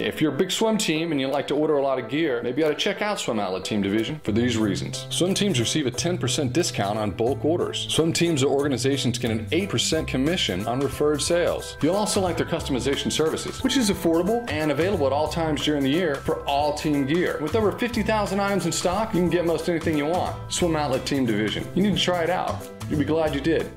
If you're a big swim team and you like to order a lot of gear, maybe you ought to check out Swim Outlet Team Division for these reasons. Swim teams receive a 10% discount on bulk orders. Swim teams or organizations get an 8% commission on referred sales. You'll also like their customization services, which is affordable and available at all times during the year for all team gear. With over 50,000 items in stock, you can get most anything you want. Swim Outlet Team Division. You need to try it out. You'll be glad you did.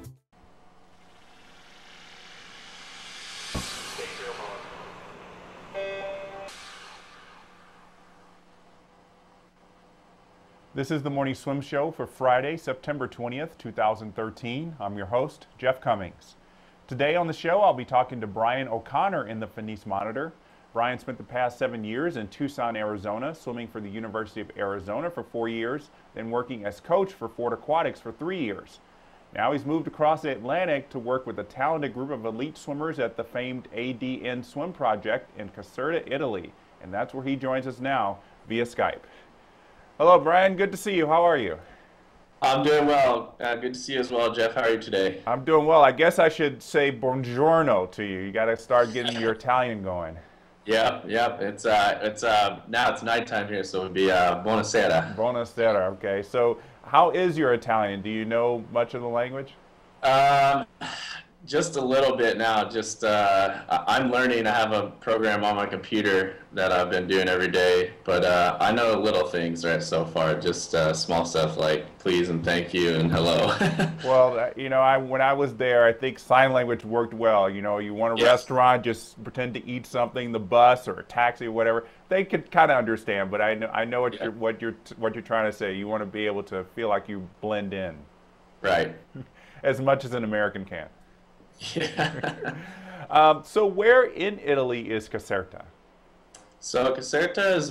This is the Morning Swim Show for Friday, September 20th, 2013. I'm your host, Jeff Cummings. Today on the show, I'll be talking to Bryan O'Connor in the Finis Monitor. Bryan spent the past 7 years in Tucson, Arizona, swimming for the University of Arizona for 4 years, then working as coach for Ford Aquatics for 3 years. Now he's moved across the Atlantic to work with a talented group of elite swimmers at the famed ADN Swim Project in Caserta, Italy. And that's where he joins us now via Skype. Hello, Bryan. Good to see you. How are you? I'm doing well. Good to see you as well, Jeff. How are you today? I'm doing well. I guess I should say buongiorno to you. You got to start getting your Italian going. Yeah. It's now it's nighttime here, so it would be buonasera. Buonasera. Okay. So, how is your Italian? Do you know much of the language? Just a little bit now. I'm learning. I have a program on my computer that I've been doing every day, but I know little things right so far. Just small stuff like please and thank you and hello. Well, you know, when I was there, I think sign language worked well. You know, you want a restaurant, just pretend to eat something, the bus or a taxi or whatever. They could kind of understand, but I know what you're trying to say. You want to be able to feel like you blend in, right? As much as an American can. Yeah. So where in Italy is Caserta? So Caserta is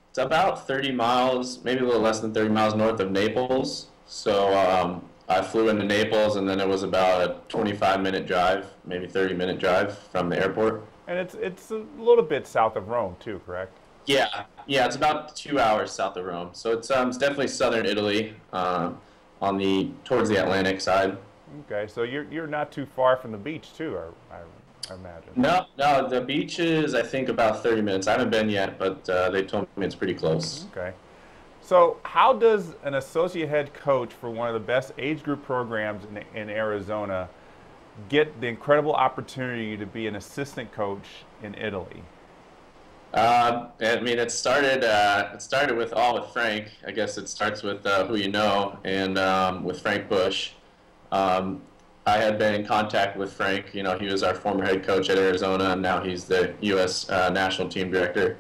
it's about 30 miles, maybe a little less than 30 miles north of Naples. So I flew into Naples, and then it was about a 25-minute drive, maybe 30-minute drive from the airport. And it's a little bit south of Rome too, correct? Yeah, it's about 2 hours south of Rome. So it's definitely southern Italy, towards the Atlantic side. Okay, so you're not too far from the beach too, I imagine. No, the beach is I think about 30 minutes. I haven't been yet, but they told me it's pretty close. Okay. So how does an associate head coach for one of the best age group programs in Arizona get the incredible opportunity to be an assistant coach in Italy? I mean, it started with Frank. I guess it starts with who you know, and with Frank Bush. I had been in contact with Frank. You know, he was our former head coach at Arizona, and now he's the U.S. national team director.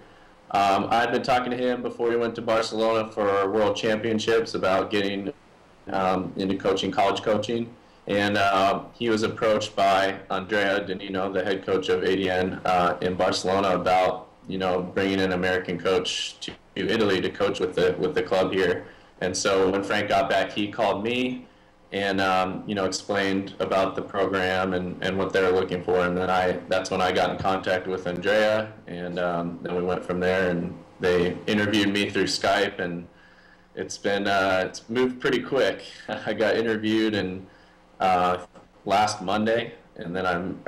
I had been talking to him before he went to Barcelona for World Championships about getting into coaching, college coaching. And he was approached by Andrea Danino, the head coach of ADN in Barcelona, about bringing an American coach to Italy to coach with the club here. And so when Frank got back, he called me and explained about the program and what they were looking for. And then that's when I got in contact with Andrea, and then we went from there. And they interviewed me through Skype, and it's moved pretty quick. I got interviewed last Monday, and then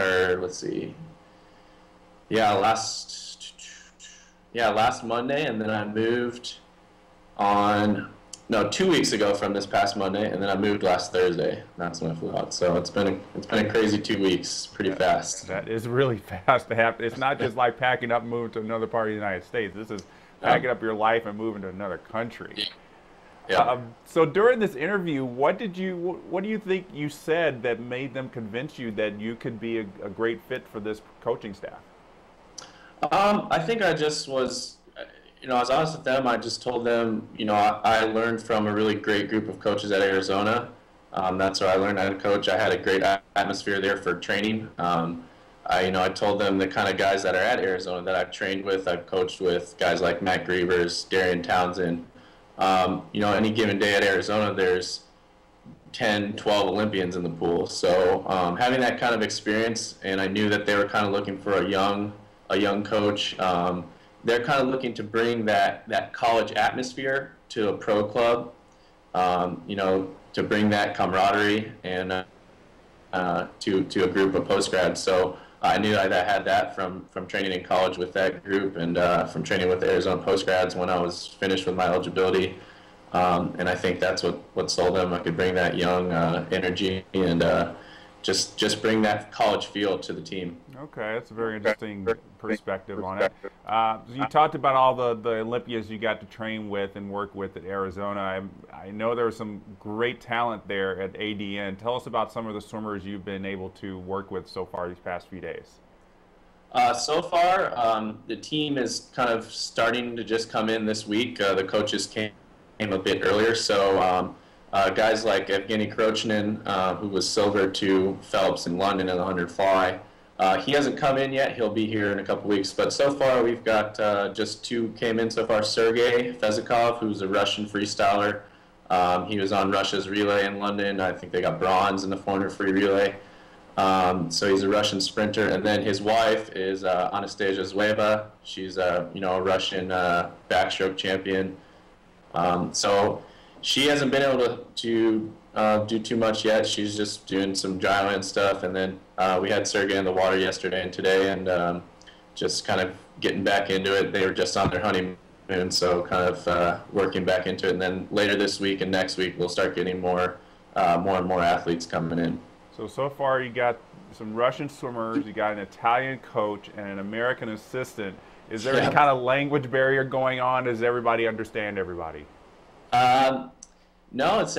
last Monday, and then I moved on 2 weeks ago from this past Monday, and then I moved last Thursday. That's when I flew out. So it's been a crazy 2 weeks, pretty fast. That is really fast to happen. It's not just like packing up and moving to another part of the United States. This is packing up your life and moving to another country. Yeah. So during this interview, what do you think you said that made them convince you that you could be a great fit for this coaching staff? I think I just was, I was honest with them. I just told them, I learned from a really great group of coaches at Arizona. That's where I learned how to coach. I had a great atmosphere there for training. I told them the kind of guys that are at Arizona that I've trained with. I've coached with guys like Matt Grievers, Darian Townsend. Any given day at Arizona, there's 10, 12 Olympians in the pool. So having that kind of experience, and I knew that they were kind of looking for a young coach. They're kind of looking to bring that college atmosphere to a pro club, to bring that camaraderie and to a group of post-grads. So I knew I had that from training in college with that group, and from training with the Arizona postgrads when I was finished with my eligibility. And I think that's what sold them. I could bring that young energy and just bring that college feel to the team. Okay, that's a very interesting perspective on it. You talked about all the Olympians you got to train with and work with at Arizona. I know there was some great talent there at ADN. Tell us about some of the swimmers you've been able to work with so far these past few days. So far, the team is kind of starting to just come in this week. The coaches came a bit earlier, so guys like Evgeny Krochnin, who was silver to Phelps in London in the 100 fly. He hasn't come in yet. He'll be here in a couple weeks. But so far, we've got just two came in so far. Sergey Fezikov, who's a Russian freestyler. He was on Russia's relay in London. I think they got bronze in the 400 free relay. So he's a Russian sprinter. And then his wife is Anastasia Zueva. She's a Russian backstroke champion. So she hasn't been able to do too much yet. She's just doing some dryland stuff, and then we had Sergey in the water yesterday and today, and just kind of getting back into it. They were just on their honeymoon, so kind of working back into it. And then later this week and next week, we'll start getting more and more athletes coming in. So far you got some Russian swimmers, you got an Italian coach, and an American assistant. Is there any kind of language barrier going on? Does everybody understand everybody? No, it's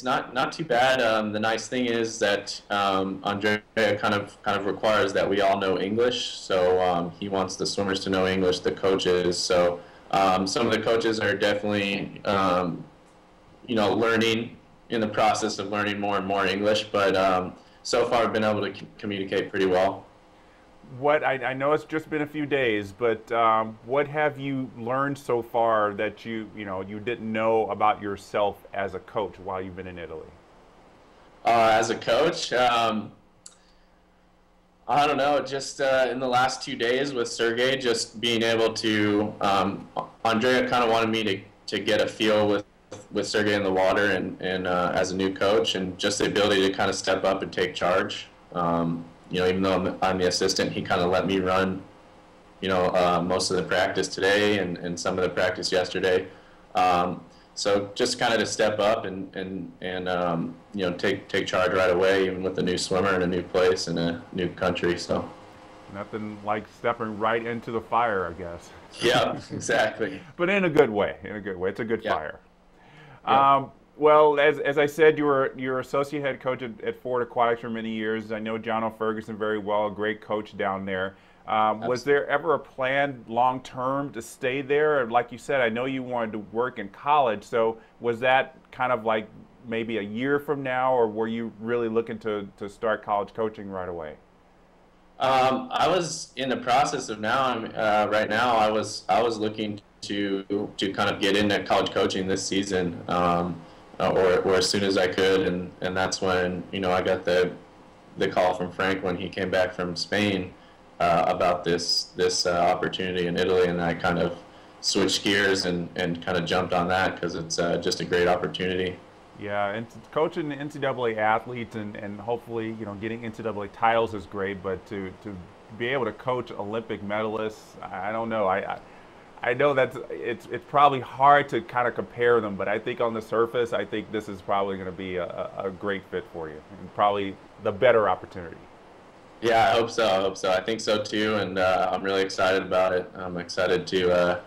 not too bad. The nice thing is that Andrea kind of requires that we all know English. So he wants the swimmers to know English, the coaches. So some of the coaches are definitely learning, in the process of learning more and more English. But so far, I've been able to communicate pretty well. What I know it's just been a few days, but what have you learned so far that you didn't know about yourself as a coach while you've been in Italy? As a coach, I don't know. Just in the last 2 days with Sergey, just being able to, Andrea kind of wanted me to get a feel with Sergey in the water and as a new coach, and just the ability to kind of step up and take charge. Even though I'm the assistant, he kind of let me run, most of the practice today and some of the practice yesterday. So just kind of to step up and take charge right away, even with a new swimmer in a new place and a new country. So nothing like stepping right into the fire, I guess. Yeah, exactly. But in a good way. In a good way. It's a good fire. Yeah. Well, as I said, you were associate head coach at Ford Aquatics for many years. I know John O'Ferguson very well, a great coach down there. Was there ever a plan long term to stay there? Like you said, I know you wanted to work in college. So was that kind of like maybe a year from now, or were you really looking to start college coaching right away? I was in the process of right now. I was looking to kind of get into college coaching this season. Or as soon as I could, and that's when I got the call from Frank when he came back from Spain about this opportunity in Italy, and I kind of switched gears and kind of jumped on that because it's just a great opportunity. Yeah, and coaching NCAA athletes and hopefully getting NCAA titles is great, but to be able to coach Olympic medalists, I don't know. I know that it's probably hard to kind of compare them, but I think on the surface, I think this is probably going to be a great fit for you and probably the better opportunity. Yeah, I hope so. I think so too, and I'm really excited about it. I'm excited to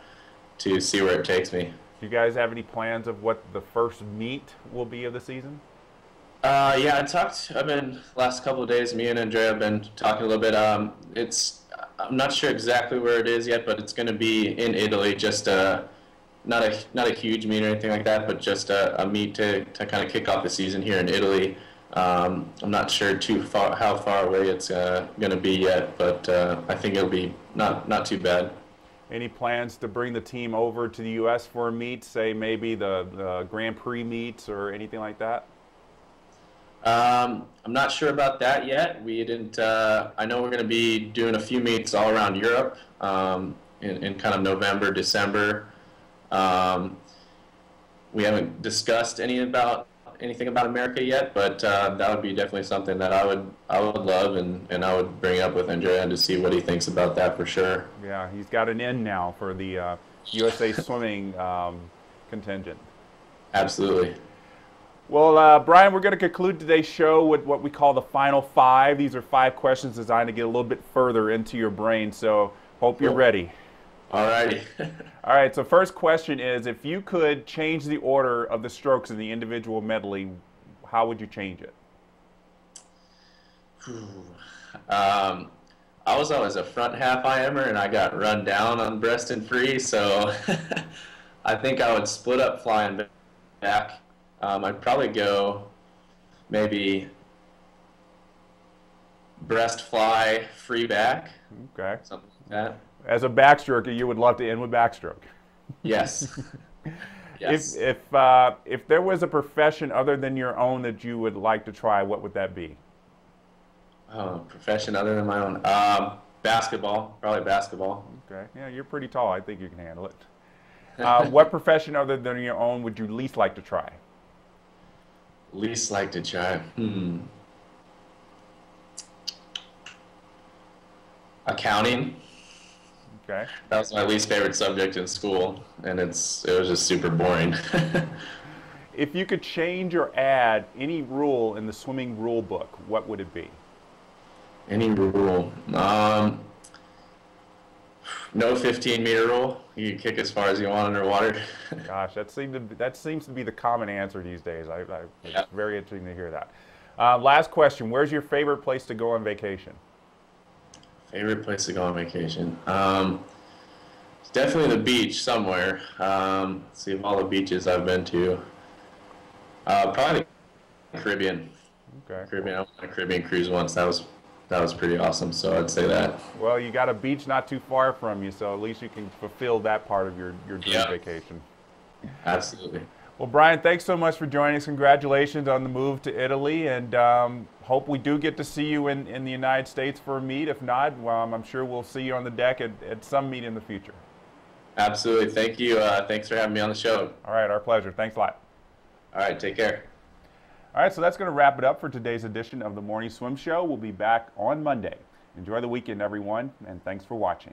see where it takes me. Do you guys have any plans of what the first meet will be of the season? Yeah, I've been last couple of days. Me and Andrea have been talking a little bit. I'm not sure exactly where it is yet, but it's going to be in Italy. Just not a huge meet or anything like that, but just a meet to kind of kick off the season here in Italy. I'm not sure how far away it's going to be yet, but I think it'll be not too bad. Any plans to bring the team over to the U.S. for a meet, say maybe the Grand Prix meets or anything like that? I'm not sure about that yet. We didn't. I know we're going to be doing a few meets all around Europe in kind of November, December. We haven't discussed any about anything about America yet, but that would be definitely something that I would love, and I would bring up with Andrea to see what he thinks about that for sure. Yeah, he's got an in now for the USA swimming contingent. Absolutely. Well, Bryan, we're going to conclude today's show with what we call the final 5. These are 5 questions designed to get a little bit further into your brain, so hope you're ready. All righty. All right, so first question is, if you could change the order of the strokes in the individual medley, how would you change it? I was always a front half IMer, and I got run down on breast and free, so I think I would split up flying back. I'd probably go maybe breast fly, free back. Okay. Something like that. As a backstroker, you would love to end with backstroke. Yes. Yes. If there was a profession other than your own that you would like to try, what would that be? Oh, profession other than my own. Basketball. Probably basketball. Okay. Yeah, you're pretty tall. I think you can handle it. What profession other than your own would you least like to try? Least like to try. Accounting. Okay. That was my least favorite subject in school, and it was just super boring. If you could change or add any rule in the swimming rule book, what would it be? Any rule? No 15-meter rule. You can kick as far as you want underwater. Gosh, that seems to be the common answer these days. It's very interesting to hear that. Last question: where's your favorite place to go on vacation? Favorite place to go on vacation? Definitely the beach somewhere. Let's see, of all the beaches I've been to, probably the Caribbean. Okay. Caribbean. I went on a Caribbean cruise once. That was pretty awesome. So I'd say that. Well, you got a beach not too far from you, so at least you can fulfill that part of your dream vacation. Absolutely. Well, Bryan, thanks so much for joining us. Congratulations on the move to Italy, and hope we do get to see you in the United States for a meet. If not, well, I'm sure we'll see you on the deck at some meet in the future. Absolutely. Thank you. Thanks for having me on the show. All right, our pleasure. Thanks a lot. All right, take care. All right, so that's going to wrap it up for today's edition of the Morning Swim Show. We'll be back on Monday. Enjoy the weekend, everyone, and thanks for watching.